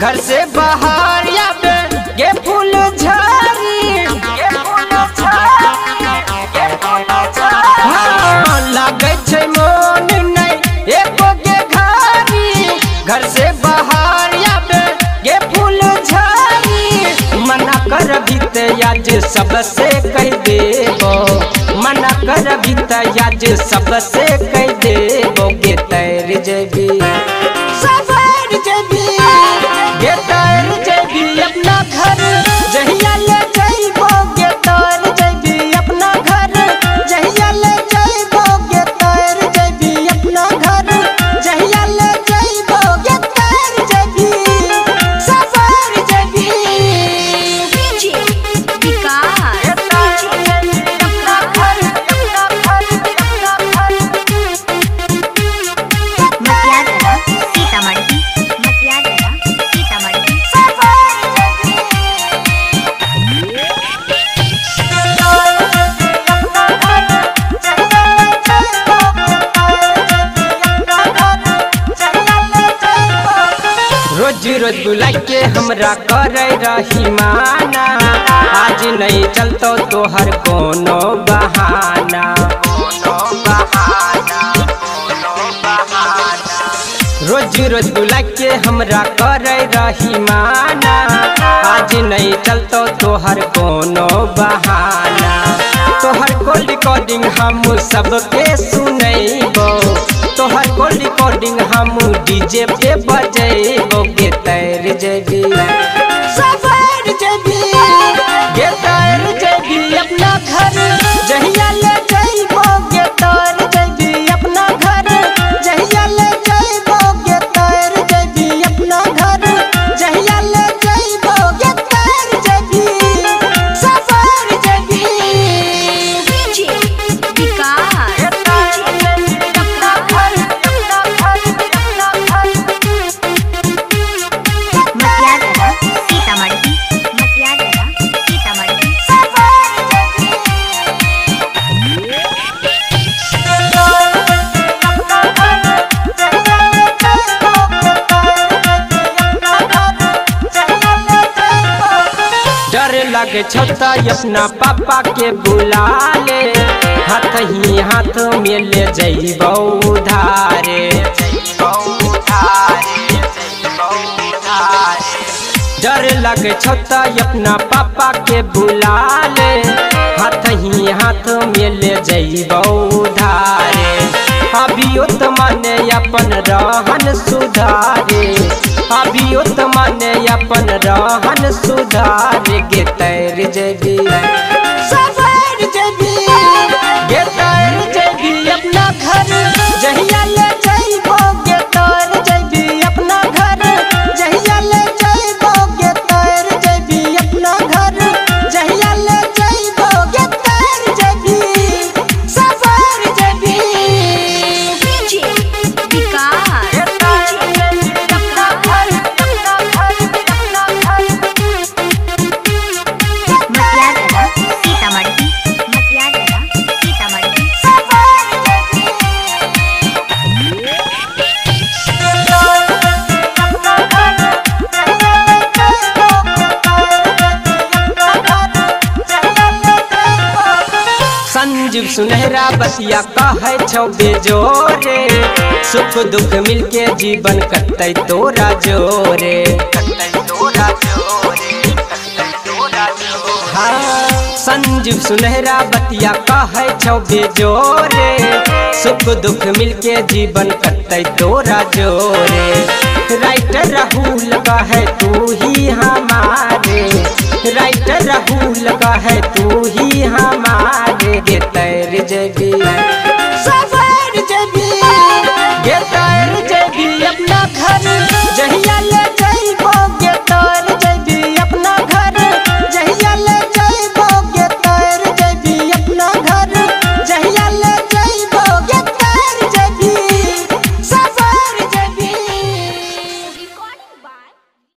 घर से बाहर आवे गे फूल झाड़ी लागे छै मन नहीं एको गे घारी घर से बाहर आवे गे फूल झाड़ी मना कर बीते आज सबसे कह देबो मना कर बीते आज सबसे कह देबो गे तैर जेबी सवार जेबी गे तैर जेबी अपना घर जहिया ले जाइबो गे तैर जेबी अपना घर जहिया ले जाइबो गे तैर जेबी अपना घर जहिया ले जाइबो गे तैर जेबी सवार जेबी रोज रोज बुला के हमरा करे रही माना आज नहीं चलतो तोहर कोनो बहाना रोज रोज बुला के हमरा करे रही माना आज नहीं चलतो तोहर कोनो बहाना तोहर को रिकॉर्डिंग हम सबके सुनैबो तोहर को रिकॉर्डिंग हम डीजे पे बजेबो गे तैर जेबी सवार जेबी गे तैर जेबी अपना घर जहिया ले जाइबो गे तैर जेबी अपना घर जहिया ले जाइबो गे तैर जेबी अपना घर जहिया ले जाइबो गे तैर जेबी सवार जेबी लगे छोटा अपना पापा के बुला ले हाथ ही हाथ में ले जाइबो उधारे डर लगे छोटा अपना पापा के बुला ले हाथ ही हाथ में ले जाइबो उधारे अभियो तो माने अपन रहन सुधारे अभियो तो माने अपन रहन सुधारे गे तैर जेबी सवार जेबी गे तैर जेबी अपना घर जहिया ले जाइबो गे तैर जेबी अपना घर जहिया ले जाइबो गे तैर जेबी अपना घर जहिया ले जाइबो गे तैर जेबी सवार जेबी संजीव सुनहरा बतिया कहे छौ बेजोरे सुख दुख मिलके जीवन कटै तोरा जोरे हाँ संजीव सुनहरा बतिया कहे छौ बेजोरे सुख दुख मिलके जीवन कटै तोरा जोरे राइटर राहुल कहे तू ही हमारे राइटर राहुल कहे तू ही हमारे गे तैर जेबी